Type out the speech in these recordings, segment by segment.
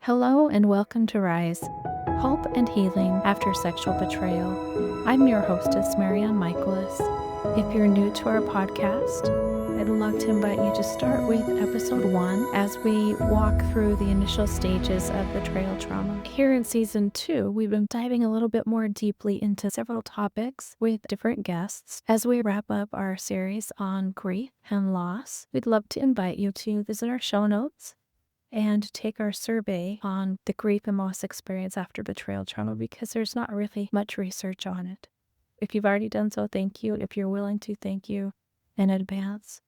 Hello and welcome to Rise, Hope and Healing After Sexual Betrayal. I'm your hostess, MaryAnn Michaelis. If you're new to our podcast, I'd love to invite you to start with episode 1 as we walk through the initial stages of betrayal trauma. Here in season 2, we've been diving a little bit more deeply into several topics with different guests. As we wrap up our series on grief and loss, we'd love to invite you to visit our show notes and take our survey on the grief and loss experience after betrayal trauma, because there's not really much research on it. If you've already done so, thank you. If you're willing to, thank you in advance.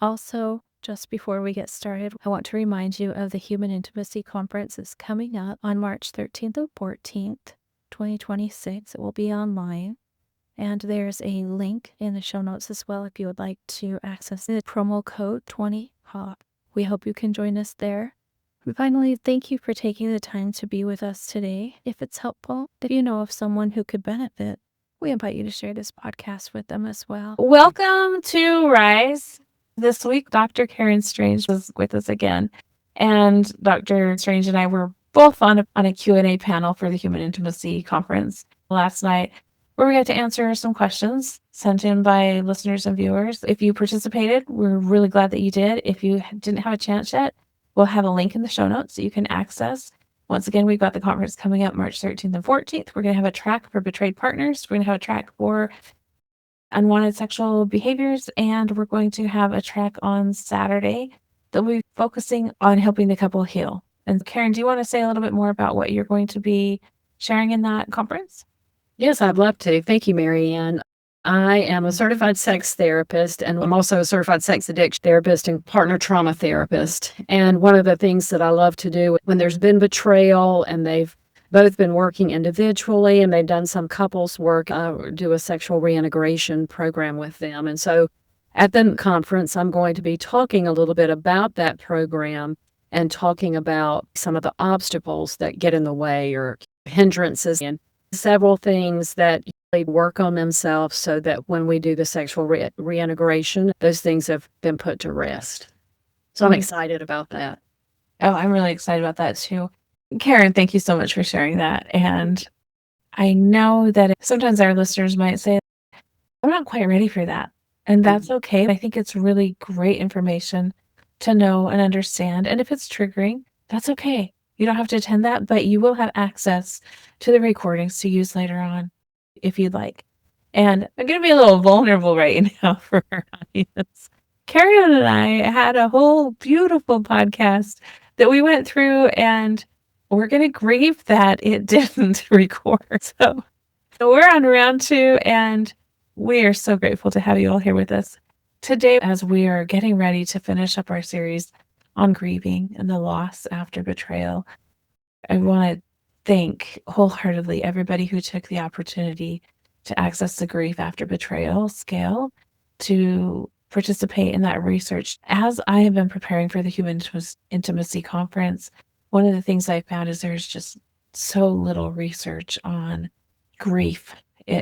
Also, just before we get started, I want to remind you of the Human Intimacy Conference is coming up on March 13th and 14th, 2026. It will be online. And there's a link in the show notes as well if you would like to access the promo code 20HOP. We hope you can join us there. Finally, thank you for taking the time to be with us today. If it's helpful, if you know of someone who could benefit, we invite you to share this podcast with them as well. Welcome to Rise. This week, Dr. Karen Strange was with us again. And Dr. Strange and I were both on a Q&A panel for the Human Intimacy Conference last night, where we got to answer some questions sent in by listeners and viewers. If you participated, we're really glad that you did. If you didn't have a chance yet, we'll have a link in the show notes that you can access. Once again, we've got the conference coming up March 13th and 14th. We're going to have a track for betrayed partners. We're going to have a track for unwanted sexual behaviors. And we're going to have a track on Saturday that will be focusing on helping the couple heal. And Karen, do you want to say a little bit more about what you're going to be sharing in that conference? Yes, I'd love to. Thank you, MaryAnn. I am a certified sex therapist, and I'm also a certified sex addiction therapist and partner trauma therapist. And one of the things that I love to do when there's been betrayal and they've both been working individually and they've done some couples work, I do a sexual reintegration program with them. And so at the conference, I'm going to be talking a little bit about that program and talking about some of the obstacles that get in the way or hindrances and several things that they work on themselves so that when we do the sexual reintegration, those things have been put to rest. So I'm excited about that. Oh, I'm really excited about that too. Karen, thank you so much for sharing that. And I know that sometimes our listeners might say, I'm not quite ready for that. And that's okay. I think it's really great information to know and understand. And if it's triggering, that's okay. You don't have to attend that, but you will have access to the recordings to use later on if you'd like. And I'm going to be a little vulnerable right now for our audience. Karen and I had a whole beautiful podcast that we went through, and we're going to grieve that it didn't record. So we're on round 2, and we are so grateful to have you all here with us today as we are getting ready to finish up our series on grieving and the loss after betrayal. I want to thank wholeheartedly everybody who took the opportunity to access the grief after betrayal scale to participate in that research. As I have been preparing for the Human Intimacy Conference, one of the things I found is there's just so little research on grief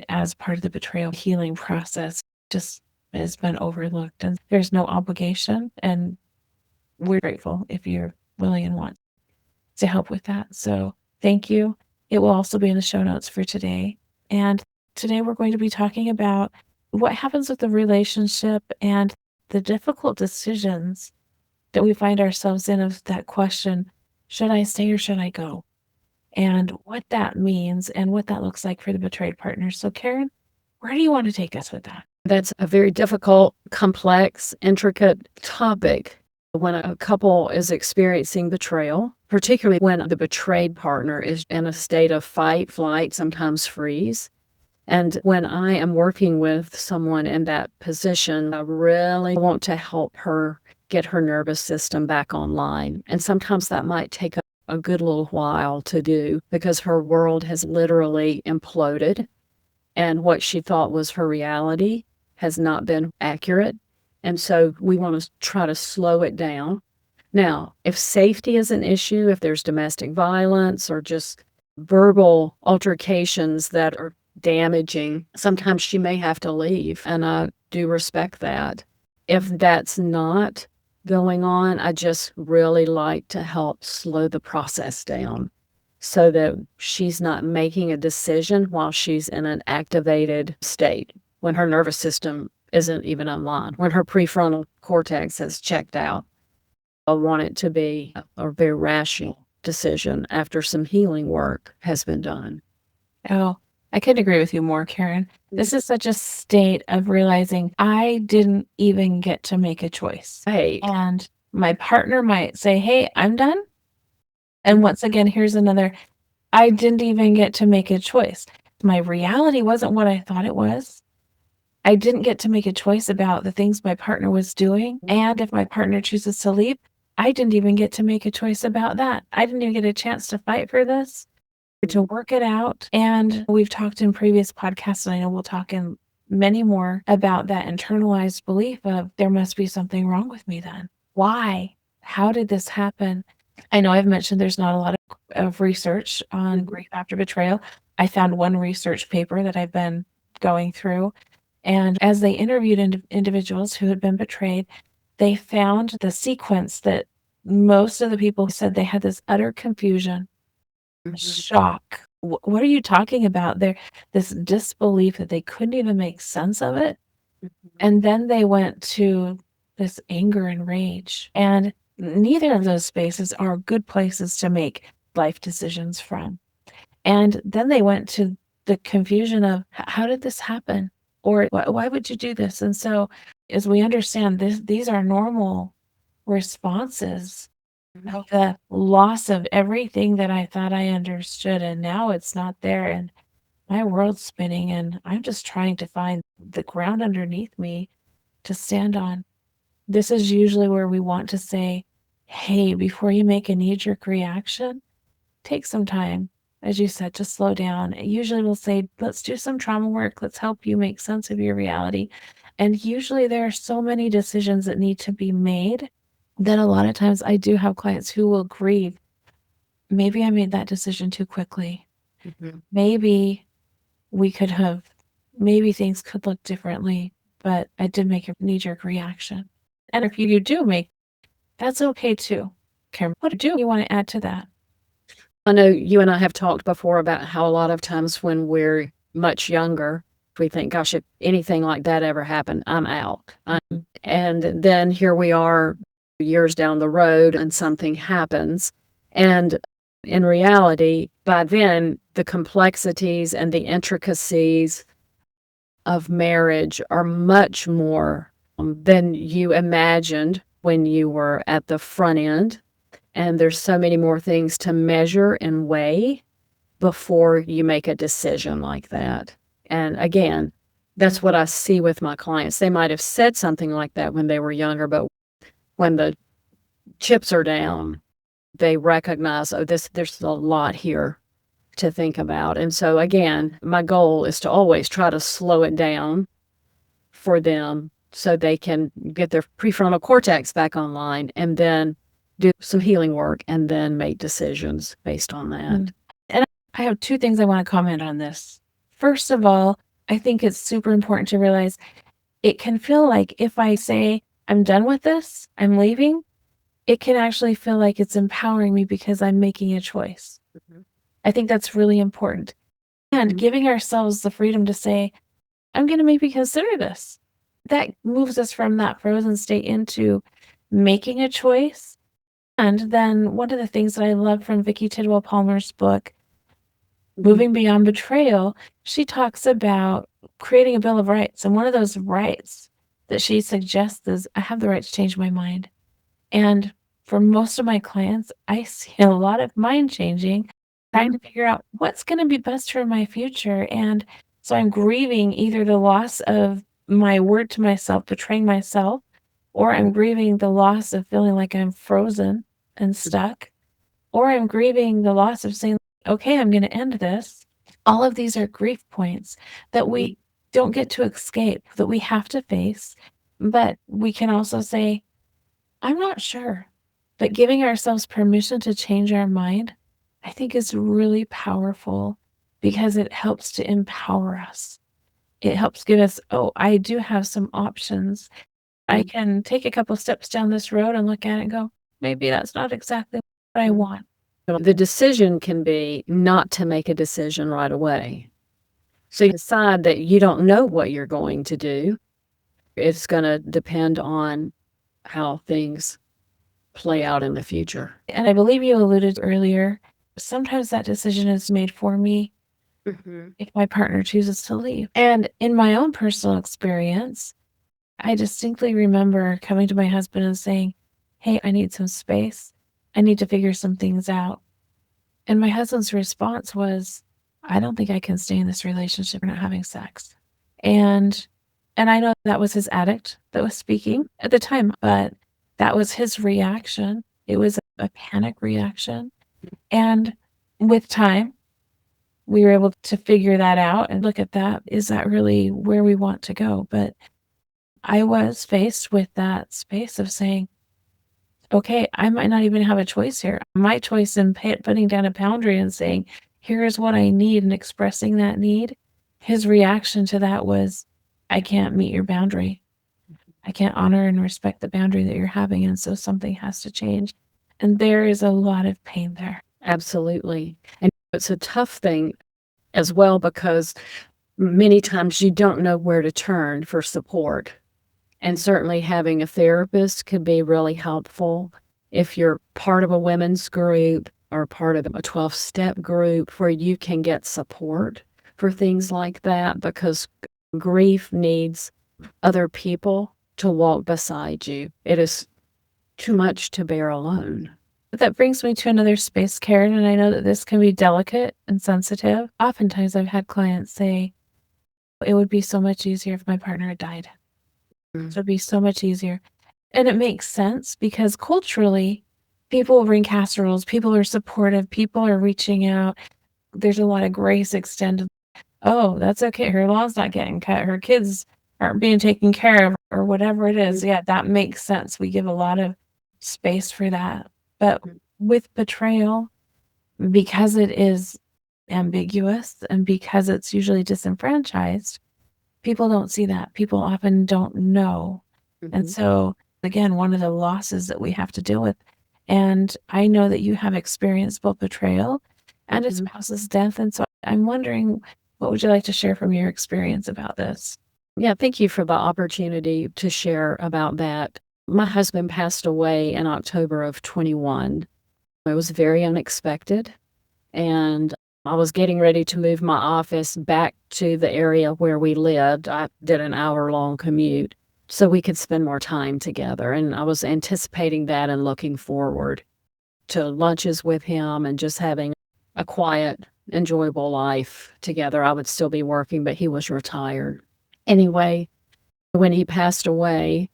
as part of the betrayal healing process. Just has been overlooked, and there's no obligation, and we're grateful if you're willing and want to help with that. So thank you. It will also be in the show notes for today. And today we're going to be talking about what happens with the relationship and the difficult decisions that we find ourselves in, of that question, should I stay or should I go? And what that means and what that looks like for the betrayed partner. So Karen, where do you want to take us with that? That's a very difficult, complex, intricate topic. When a couple is experiencing betrayal, particularly when the betrayed partner is in a state of fight, flight, sometimes freeze. And when I am working with someone in that position, I really want to help her get her nervous system back online. And sometimes that might take a good little while to do because her world has literally imploded. And what she thought was her reality has not been accurate. And so we want to try to slow it down. Now, if safety is an issue, if there's domestic violence or just verbal altercations that are damaging, sometimes she may have to leave, and I do respect that. If that's not going on. I just really like to help slow the process down so that she's not making a decision while she's in an activated state, when her nervous system isn't even online, when her prefrontal cortex has checked out. I want it to be a very rational decision after some healing work has been done. Oh, I couldn't agree with you more, Karen. This is such a state of realizing I didn't even get to make a choice. Right. And my partner might say, hey, I'm done. And once again, here's another, I didn't even get to make a choice. My reality wasn't what I thought it was. I didn't get to make a choice about the things my partner was doing. And if my partner chooses to leave, I didn't even get to make a choice about that. I didn't even get a chance to fight for this, to work it out. And we've talked in previous podcasts, and I know we'll talk in many more about that internalized belief of there must be something wrong with me then. Why? How did this happen? I know I've mentioned there's not a lot of research on grief after betrayal. I found one research paper that I've been going through. And as they interviewed individuals who had been betrayed, they found the sequence that most of the people said they had this utter confusion, shock. What are you talking about? This disbelief that they couldn't even make sense of it. And then they went to this anger and rage. And neither of those spaces are good places to make life decisions from. And then they went to the confusion of, how did this happen? Or why would you do this? And so as we understand this, these are normal responses of the loss of everything that I thought I understood, and now it's not there, and my world's spinning, and I'm just trying to find the ground underneath me to stand on. This is usually where we want to say, hey, before you make a knee-jerk reaction, take some time, as you said, to slow down. Usually we'll say, let's do some trauma work. Let's help you make sense of your reality. And usually there are so many decisions that need to be made that a lot of times I do have clients who will grieve. Maybe I made that decision too quickly. Maybe maybe things could look differently, but I did make a knee-jerk reaction. And if you do make, that's okay too. Karen, what do you want to add to that? I know you and I have talked before about how a lot of times when we're much younger, we think, gosh, if anything like that ever happened, I'm out. And then here we are years down the road and something happens. And in reality, by then, the complexities and the intricacies of marriage are much more than you imagined when you were at the front end. And there's so many more things to measure and weigh before you make a decision like that. And again, that's what I see with my clients. They might have said something like that when they were younger, but when the chips are down, they recognize, oh, there's a lot here to think about. And so again, my goal is to always try to slow it down for them so they can get their prefrontal cortex back online and then do some healing work and then make decisions based on that. And I have two things I want to comment on this. First of all, I think it's super important to realize it can feel like if I say, I'm done with this, I'm leaving, it can actually feel like it's empowering me because I'm making a choice. I think that's really important. And giving ourselves the freedom to say, I'm going to maybe consider this. That moves us from that frozen state into making a choice. And then one of the things that I love from Vicki Tidwell Palmer's book, Moving Beyond Betrayal, she talks about creating a Bill of Rights. And one of those rights that she suggests is, I have the right to change my mind. And for most of my clients, I see a lot of mind changing, trying to figure out what's going to be best for my future. And so I'm grieving either the loss of my word to myself, betraying myself, or I'm grieving the loss of feeling like I'm frozen and stuck, or I'm grieving the loss of saying, okay, I'm going to end this. All of these are grief points that we don't get to escape, that we have to face. But we can also say, I'm not sure. But giving ourselves permission to change our mind, I think is really powerful because it helps to empower us. It helps give us, oh, I do have some options. I can take a couple steps down this road and look at it and go, maybe that's not exactly what I want. The decision can be not to make a decision right away. So you decide that you don't know what you're going to do. It's going to depend on how things play out in the future. And I believe you alluded earlier, sometimes that decision is made for me if my partner chooses to leave. And in my own personal experience, I distinctly remember coming to my husband and saying, hey, I need some space. I need to figure some things out. And my husband's response was, I don't think I can stay in this relationship. We're not having sex. And I know that was his addict that was speaking at the time, but that was his reaction. It was a panic reaction. And with time, we were able to figure that out and look at that. Is that really where we want to go? But I was faced with that space of saying, okay, I might not even have a choice here. My choice in putting down a boundary and saying, here's what I need and expressing that need, his reaction to that was, I can't meet your boundary. I can't honor and respect the boundary that you're having. And so something has to change. And there is a lot of pain there. Absolutely. And it's a tough thing as well because many times you don't know where to turn for support. And certainly having a therapist could be really helpful if you're part of a women's group or part of a 12-step group where you can get support for things like that, because grief needs other people to walk beside you. It is too much to bear alone. That brings me to another space, Karen, and I know that this can be delicate and sensitive. Oftentimes I've had clients say, it would be so much easier if my partner had died. So it'd be so much easier. And it makes sense because culturally, people bring casseroles, people are supportive, people are reaching out. There's a lot of grace extended. Oh, that's okay. Her law's not getting cut. Her kids aren't being taken care of, or whatever it is. Yeah, that makes sense. We give a lot of space for that. But with betrayal, because it is ambiguous and because it's usually disenfranchised, people don't see that. People often don't know. And so, again, one of the losses that we have to deal with. And I know that you have experienced both betrayal and a spouse's death. And so I'm wondering, what would you like to share from your experience about this? Yeah, thank you for the opportunity to share about that. My husband passed away in October of 21. It was very unexpected. And I was getting ready to move my office back to the area where we lived. I did an hour-long commute so we could spend more time together. And I was anticipating that and looking forward to lunches with him and just having a quiet, enjoyable life together. I would still be working, but he was retired. Anyway, when he passed away,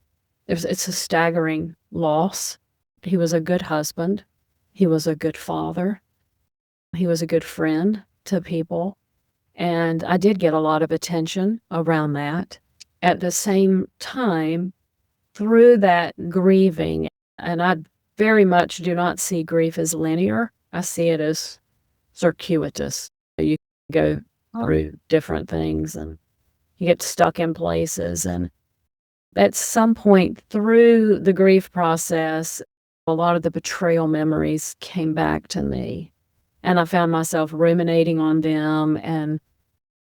it's a staggering loss. He was a good husband. He was a good father. He was a good friend to people. And I did get a lot of attention around that. At the same time, through that grieving, and I very much do not see grief as linear. I see it as circuitous. You go through different things and you get stuck in places. And at some point through the grief process, a lot of the betrayal memories came back to me. And I found myself ruminating on them and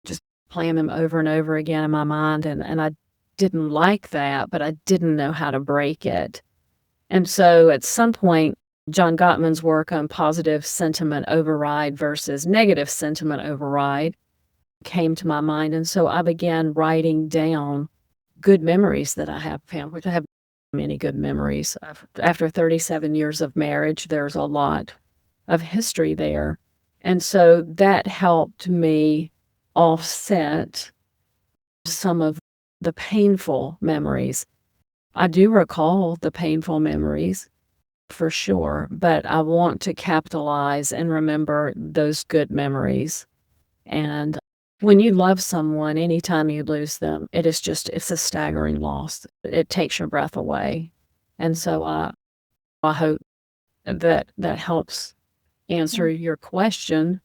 just playing them over and over again in my mind. And I didn't like that, but I didn't know how to break it. And so at some point, John Gottman's work on positive sentiment override versus negative sentiment override came to my mind. And so I began writing down good memories that I have found, which I have many good memories. After 37 years of marriage, there's a lot of history there. And so that helped me offset some of the painful memories. I do recall the painful memories for sure, but I want to capitalize and remember those good memories. And when you love someone, anytime you lose them, it's a staggering loss. It takes your breath away. And so I hope that helps answer your question.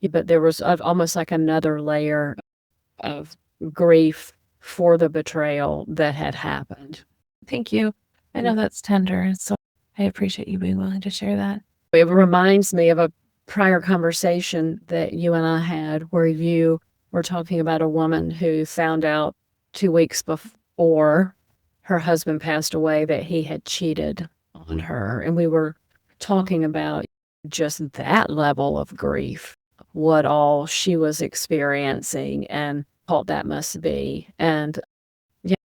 But there was almost like another layer of grief for the betrayal that had happened. Thank you. I know that's tender, and so I appreciate you being willing to share that. It reminds me of a prior conversation that you and I had where you were talking about a woman who found out 2 weeks before her husband passed away that he had cheated on her. And we were talking about just that level of grief, what all she was experiencing and what that must be. And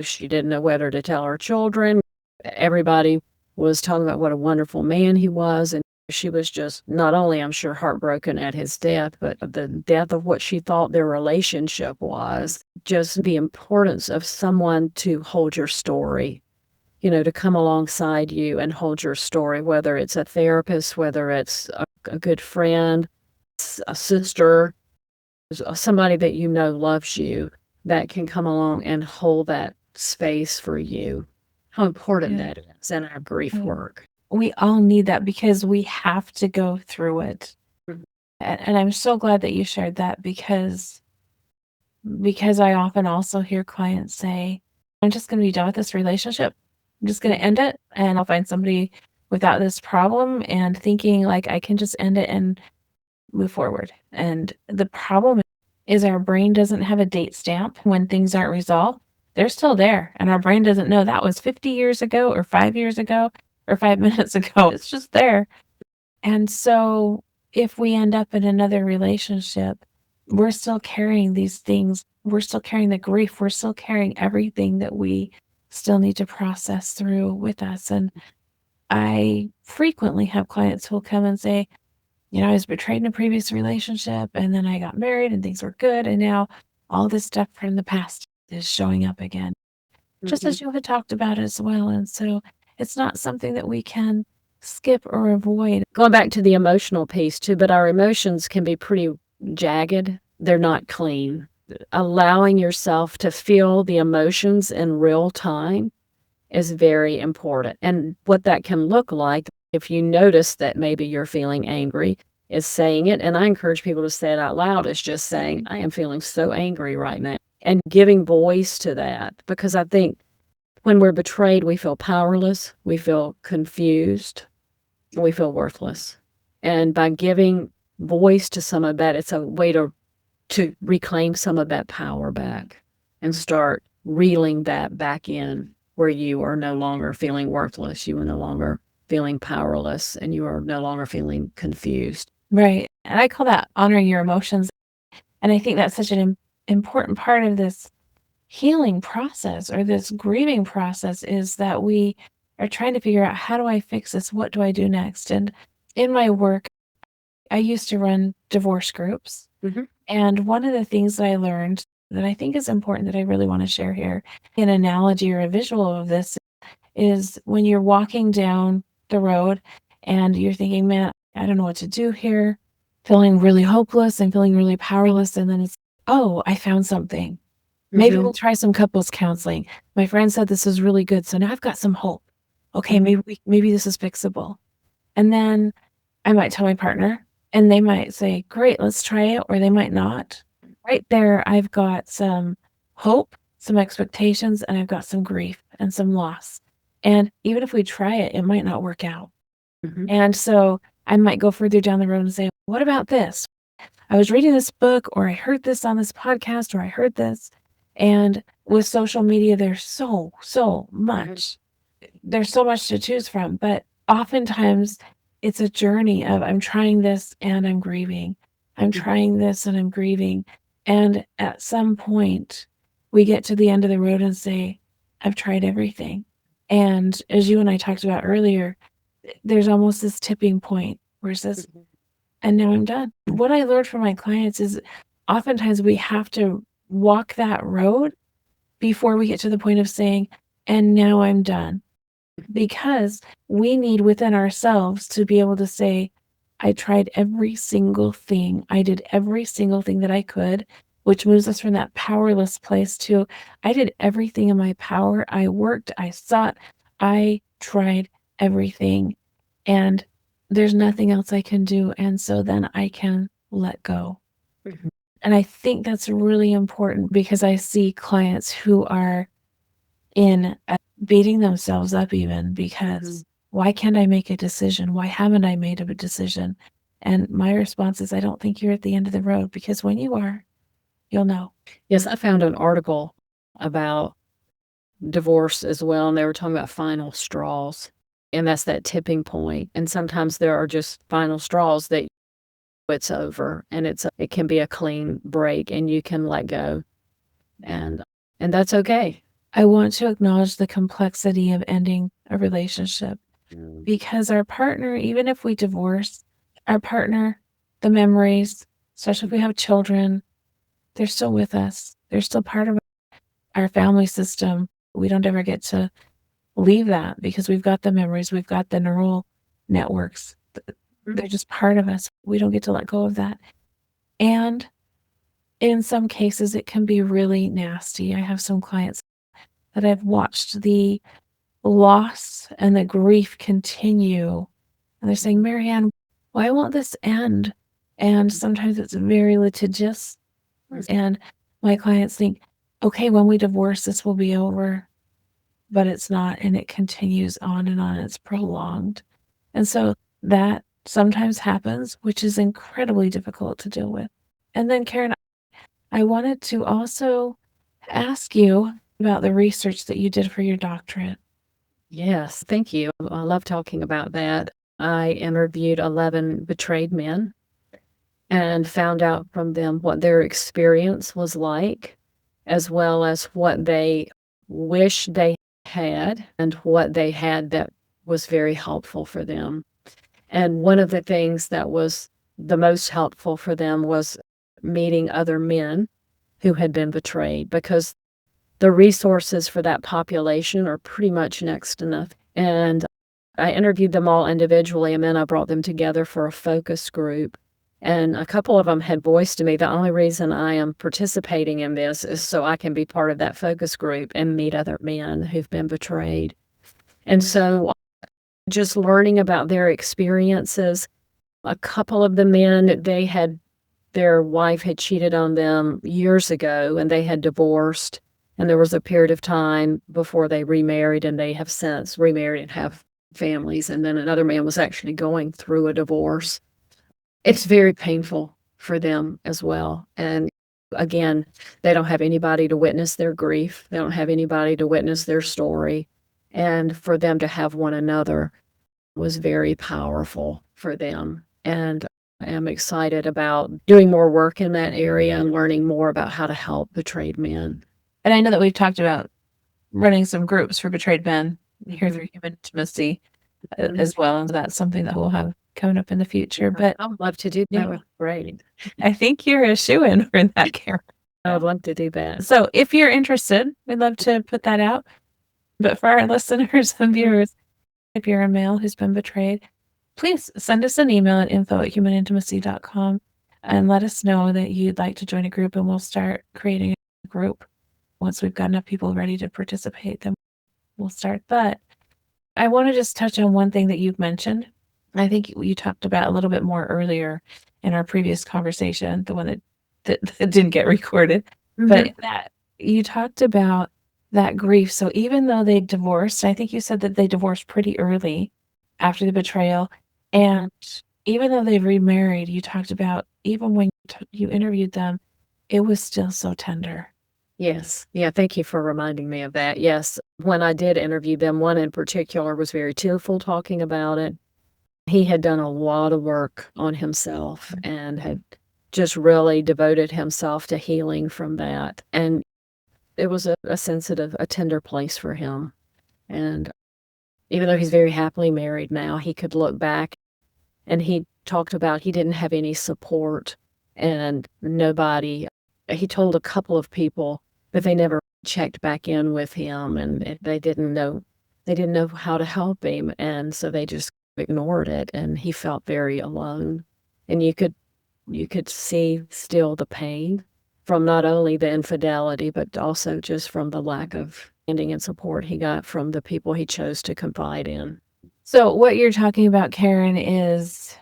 she didn't know whether to tell her children. Everybody was talking about what a wonderful man he was. And she was just not only, I'm sure, heartbroken at his death, but the death of what she thought their relationship was. Just the importance of someone to hold your story, to come alongside you and hold your story, whether it's a therapist, whether it's a good friend, a sister, somebody that loves you, that can come along and hold that space for you. How important that is in our grief work. We all need that because we have to go through it. And I'm so glad that you shared that because I often also hear clients say, I'm just going to be done with this relationship. I'm just going to end it and I'll find somebody without this problem, and thinking like I can just end it and move forward. And the problem is our brain doesn't have a date stamp when things aren't resolved. They're still there. And our brain doesn't know that was 50 years ago or 5 years ago or 5 minutes ago. It's just there. And so if we end up in another relationship, we're still carrying these things. We're still carrying the grief. We're still carrying everything that we still need to process through with us. And I frequently have clients who will come and say, I was betrayed in a previous relationship, and then I got married and things were good. And now all this stuff from the past is showing up again, just as you had talked about as well. And so it's not something that we can skip or avoid. Going back to the emotional piece too, but our emotions can be pretty jagged. They're not clean. Allowing yourself to feel the emotions in real time is very important. And what that can look like, if you notice that maybe you're feeling angry, is saying it. And I encourage people to say it out loud. It's just saying, I am feeling so angry right now, and giving voice to that. Because I think when we're betrayed, we feel powerless, we feel confused, we feel worthless. And by giving voice to some of that, it's a way to reclaim some of that power back and start reeling that back in, where you are no longer feeling worthless, you are no longer feeling powerless, and you are no longer feeling confused. Right. And I call that honoring your emotions. And I think that's such an important part of this healing process, or this grieving process, is that we are trying to figure out, how do I fix this? What do I do next? And in my work, I used to run divorce groups. And one of the things that I learned that I think is important that I really want to share here, an analogy or a visual of this, is when you're walking down the road and you're thinking, man, I don't know what to do here, feeling really hopeless and feeling really powerless. And then it's, oh, I found something. Maybe we'll try some couples counseling. My friend said this is really good, so now I've got some hope. Okay, maybe this is fixable. And then I might tell my partner, and they might say, great, let's try it, or they might not. Right there, I've got some hope, some expectations, and I've got some grief and some loss. And even if we try it, it might not work out. And so I might go further down the road and say, what about this? I was reading this book, or I heard this on this podcast, or I heard this. And with social media, there's so much. There's so much to choose from. But oftentimes it's a journey of, I'm trying this and I'm grieving. I'm trying this and I'm grieving. And at some point, we get to the end of the road and say, I've tried everything. And as you and I talked about earlier, there's almost this tipping point where it says, and now I'm done. What I learned from my clients is oftentimes we have to walk that road before we get to the point of saying, and now I'm done. Because we need within ourselves to be able to say, I tried every single thing. I did every single thing that I could, which moves us from that powerless place to, I did everything in my power. I worked, I sought, I tried everything, and there's nothing else I can do. And so then I can let go. And I think that's really important, because I see clients who are in beating themselves up even because why can't I make a decision? Why haven't I made a decision? And my response is, I don't think you're at the end of the road, because when you are, you'll know. Yes, I found an article about divorce as well, and they were talking about final straws. And that's that tipping point. And sometimes there are just final straws that it's over, and it can be a clean break, and you can let go. And that's okay. I want to acknowledge the complexity of ending a relationship, because our partner, even if we divorce, our partner, the memories, especially if we have children, they're still with us. They're still part of our family system. We don't ever get to leave that, because we've got the memories, we've got the neural networks. They're just part of us. We don't get to let go of that. And in some cases, it can be really nasty. I have some clients that I've watched the loss and the grief continue. And they're saying, MaryAnn, why won't this end? And sometimes it's very litigious. And my clients think, okay, when we divorce, this will be over. But it's not, and it continues on and on. It's prolonged. And so that sometimes happens, which is incredibly difficult to deal with. And then, Karen, I wanted to also ask you about the research that you did for your doctorate. Yes, thank you. I love talking about that. I interviewed 11 betrayed men and found out from them what their experience was like, as well as what they wish they had and what they had that was very helpful for them. And one of the things that was the most helpful for them was meeting other men who had been betrayed, because the resources for that population are pretty much next to nothing. And I interviewed them all individually, and then I brought them together for a focus group. And a couple of them had voiced to me, the only reason I am participating in this is so I can be part of that focus group and meet other men who've been betrayed. And so just learning about their experiences, a couple of the men, their wife had cheated on them years ago, and they had divorced. And there was a period of time before they remarried, and they have since remarried and have families. And then another man was actually going through a divorce. It's very painful for them as well. And again, they don't have anybody to witness their grief. They don't have anybody to witness their story. And for them to have one another was very powerful for them. And I am excited about doing more work in that area and learning more about how to help betrayed men. And I know that we've talked about running some groups for betrayed men here through Human Intimacy as well. And that's something that we'll have coming up in the future. But I would love to do that. That would be great. I think you're a shoo-in for that, Karen. I would love to do that. So if you're interested, we'd love to put that out. But for our listeners and viewers, if you're a male who's been betrayed, please send us an email at info@humanintimacy.com and let us know that you'd like to join a group, and we'll start creating a group. Once we've got enough people ready to participate, then we'll start. But I want to just touch on one thing that you've mentioned. I think you talked about a little bit more earlier in our previous conversation, the one that didn't get recorded, but that you talked about that grief. So even though they divorced, I think you said that they divorced pretty early after the betrayal. And even though they remarried, you talked about even when you interviewed them, it was still so tender. Yes. Yeah, thank you for reminding me of that. Yes, when I did interview them, one in particular was very tearful talking about it. He had done a lot of work on himself and had just really devoted himself to healing from that. And it was a sensitive, a tender place for him. And even though he's very happily married now, he could look back, and he talked about he didn't have any support and nobody. He told a couple of people, but they never checked back in with him, and they didn't know how to help him, and so they just ignored it, and he felt very alone. And you could see still the pain from not only the infidelity, but also just from the lack of understanding and support he got from the people he chose to confide in. So what you're talking about, Karen, is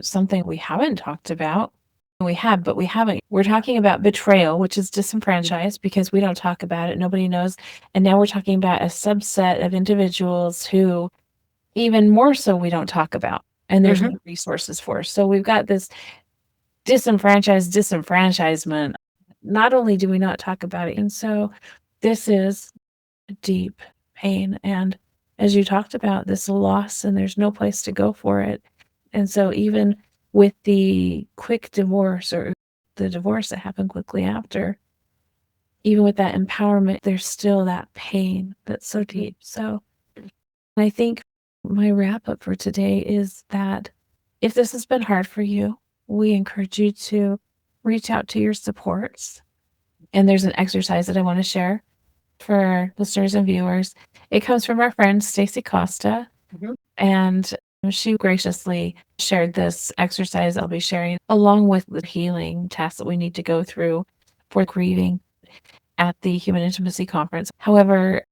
something we haven't talked about, We have, but we haven't. We're talking about betrayal, which is disenfranchised because we don't talk about it. Nobody knows. And now we're talking about a subset of individuals who even more so we don't talk about. And there's no resources for. So we've got this disenfranchisement. Not only do we not talk about it, and so this is deep pain. And as you talked about, this loss, and there's no place to go for it. And so even with the quick divorce or the divorce that happened quickly after, even with that empowerment, there's still that pain that's so deep. So I think my wrap up for today is that if this has been hard for you, we encourage you to reach out to your supports. And there's an exercise that I want to share for listeners and viewers. It comes from our friend Stacy Costa, and she graciously shared this exercise I'll be sharing along with the healing tasks that we need to go through for grieving at the Human Intimacy Conference. However,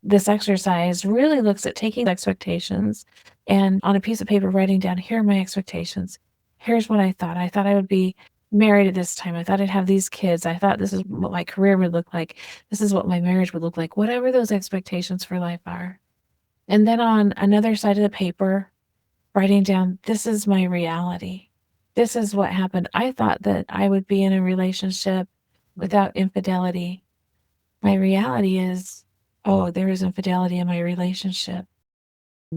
this exercise really looks at taking expectations and on a piece of paper writing down, here are my expectations. Here's what I thought. I thought I would be married at this time. I thought I'd have these kids. I thought this is what my career would look like. This is what my marriage would look like, whatever those expectations for life are. And then on another side of the paper, writing down, this is my reality. This is what happened. I thought that I would be in a relationship without infidelity. My reality is, oh, there is infidelity in my relationship.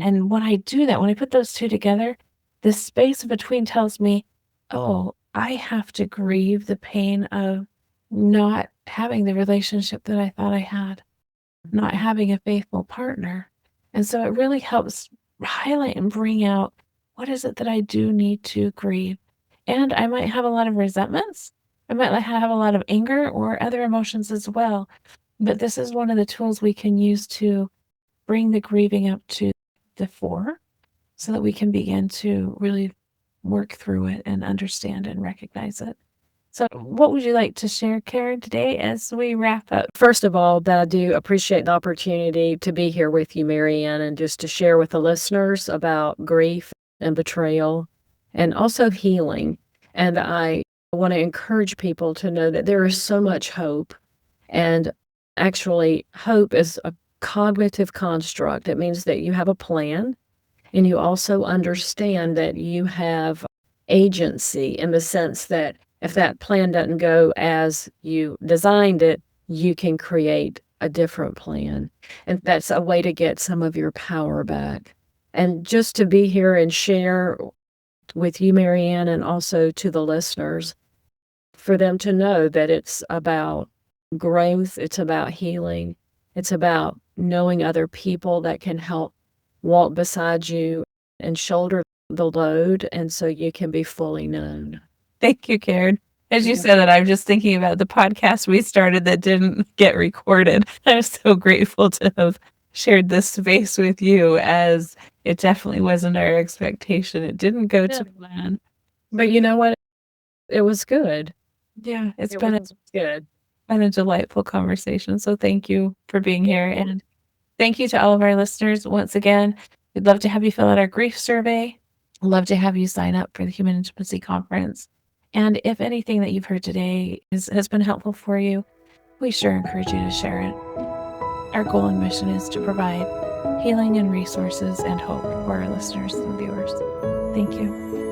And when I do that, when I put those two together, the space in between tells me, oh, I have to grieve the pain of not having the relationship that I thought I had, not having a faithful partner. And so it really helps highlight and bring out, what is it that I do need to grieve? And I might have a lot of resentments. I might have a lot of anger or other emotions as well. But this is one of the tools we can use to bring the grieving up to the fore so that we can begin to really work through it and understand and recognize it. So what would you like to share, Karen, today as we wrap up? First of all, that I do appreciate the opportunity to be here with you, MaryAnn, and just to share with the listeners about grief and betrayal and also healing. And I want to encourage people to know that there is so much hope. And actually, hope is a cognitive construct. It means that you have a plan and you also understand that you have agency in the sense that if that plan doesn't go as you designed it, you can create a different plan. And that's a way to get some of your power back. And just to be here and share with you, MaryAnn, and also to the listeners, for them to know that it's about growth, it's about healing, it's about knowing other people that can help walk beside you and shoulder the load, and so you can be fully known. Thank you, Karen. As you said that, I'm just thinking about the podcast we started that didn't get recorded. I'm so grateful to have shared this space with you, as it definitely wasn't our expectation. It didn't go to plan. But you know what? It was good. Yeah, It was good. Been a delightful conversation. So thank you for being here. And thank you to all of our listeners. Once again, we'd love to have you fill out our grief survey. Love to have you sign up for the Human Intimacy Conference. And if anything that you've heard today has been helpful for you, we sure encourage you to share it. Our goal and mission is to provide healing and resources and hope for our listeners and viewers. Thank you.